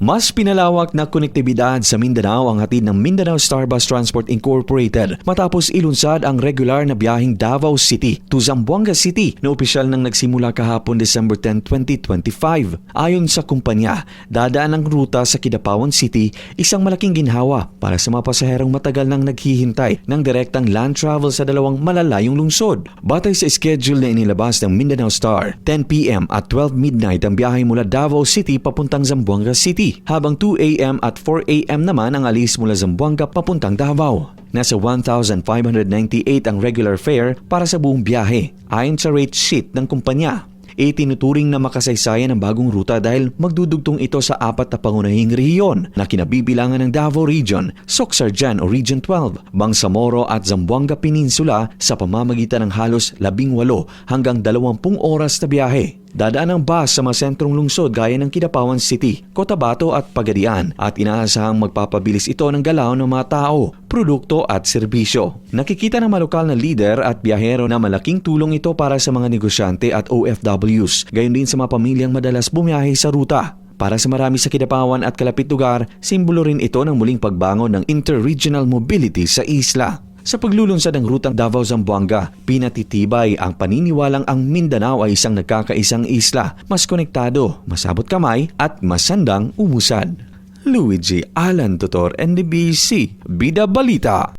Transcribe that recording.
Mas pinalawak na konektibidad sa Mindanao ang hatid ng Mindanao Star Bus Transport Incorporated matapos ilunsad ang regular na biyaheng Davao City to Zamboanga City na opisyal nang nagsimula kahapon December 10, 2025. Ayon sa kumpanya, dadaan ang ruta sa Kidapawan City, isang malaking ginhawa para sa mga pasaherong matagal nang naghihintay ng direktang land travel sa dalawang malalayong lungsod. Batay sa schedule na inilabas ng Mindanao Star, 10 p.m. at 12 midnight ang biyahe mula Davao City papuntang Zamboanga City, habang 2 a.m. at 4 a.m. naman ang alis mula Zamboanga papuntang Davao. Nasa 1,598 ang regular fare para sa buong biyahe, ayon sa rate sheet ng kumpanya. Itinuturing na makasaysayan ang bagong ruta dahil magdudugtong ito sa 4 na pangunahing rehiyon na kinabibilangan ng Davao Region, Soc-Sarjan o Region 12, Bangsamoro at Zamboanga Peninsula sa pamamagitan ng halos 18 hanggang 20 oras na biyahe. Dadaan ang bus sa mga sentrong lungsod gaya ng Kidapawan City, Cotabato at Pagadian at inaasahang magpapabilis ito ng galaw ng mga tao, produkto at serbisyo. Nakikita ng mga lokal na leader at biyahero na malaking tulong ito para sa mga negosyante at OFWs, gayon din sa mga pamilyang madalas bumiyahe sa ruta. Para sa marami sa Kidapawan at kalapit lugar, simbolo rin ito ng muling pagbangon ng interregional mobility sa isla. Sa paglulunsad ng rutang Davao-Zamboanga, pinatitibay ang paniniwalang ang Mindanao ay isang nagkakaisang isla, mas konektado, masabot kamay at masandang umusad. Luigi Alan Tutor, NDBC, Bida Balita.